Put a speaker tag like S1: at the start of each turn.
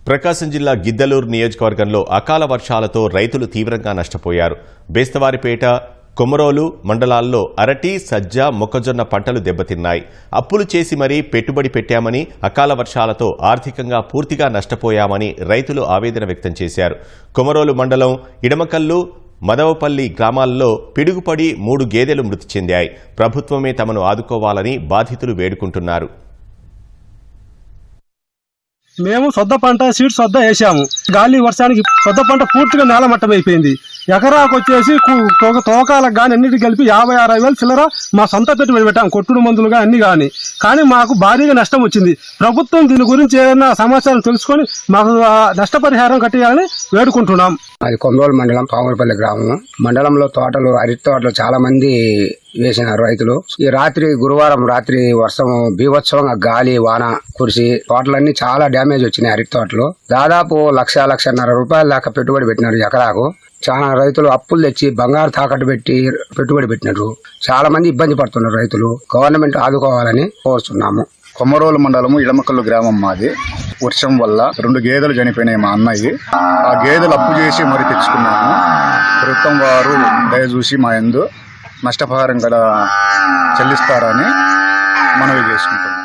S1: ప్రకాశం జిల్లా గిద్దలూరు నియోజకవర్గంలో అకాల వర్షాలతో రైతులు తీవ్రంగా నష్టపోయారు. బేస్తవారిపేట, కొమరోలు మండలాల్లో అరటి, సజ్జ, మొక్కజొన్న పంటలు దెబ్బతిన్నాయి. అప్పులు చేసి మరీ పెట్టుబడి పెట్టామని, అకాల వర్షాలతో ఆర్థికంగా పూర్తిగా నష్టపోయామని రైతులు ఆవేదన వ్యక్తం చేశారు. కొమరోలు మండలం ఇడమకల్లు, మదవపల్లి గ్రామాల్లో పిడుగుపడి 3 గేదెలు మృతి చెందాయి. ప్రభుత్వమే తమను ఆదుకోవాలని బాధితులు వేడుకుంటున్నారు.
S2: మేము సొద్ద పంట సీడ్స్ సొద్ద వేసాము. గాలి వర్షానికి సొద్ద పంట పూర్తిగా నేలమట్టం అయిపోయింది. ఎకరాకు వచ్చేసి తోకాలకు కానీ అన్నిటి కలిపి 50-60 వేలు చిల్లర మా సొంత పెట్టుబడి పెట్టాము, కొట్టుడు మందులుగా అన్ని కానీ మాకు భారీగా నష్టం వచ్చింది. ప్రభుత్వం దీని గురించి ఏదైనా సమాచారం తెలుసుకొని మాకు నష్టపరిహారం కట్టేయాలని వేడుకుంటున్నాం.
S3: అది కొమరోలు మండలం, పాములపల్లి గ్రామం. మండలంలో తోటలు, అరటి తోటలు చాలా మంది వేసినారు రైతులు. ఈ రాత్రి గురువారం రాత్రి వర్షం బీభత్సవంగా గాలి వాన కురిసి తోటలన్నీ చాలా డ్యామేజ్ వచ్చినాయి. అరటి తోటలు దాదాపు 1,00,000-1,50,000 రూపాయల దాకా పెట్టుబడి పెట్టినారు ఎకరాకు. చాలా రైతులు అప్పులు తెచ్చి బంగారు తాకట్టు పెట్టి పెట్టుబడి పెట్టినారు. చాలా మంది ఇబ్బంది పడుతున్నారు రైతులు. గవర్నమెంట్ ఆదుకోవాలని కోరుతున్నాము.
S4: కొమరోలు మండలము ఇడమకల్లు గ్రామం మాది. వర్షం వల్ల 2 గేదెలు చనిపోయినాయి మా అన్నయ్య. ఆ గేదెలు అప్పు చేసి మరి తెచ్చుకున్నాము. ప్రభుత్వం వారు దయచూసి మా యందు నష్టపరిహారం కూడా చెల్లిస్తారని మనవి చేసుకుంటున్నాం.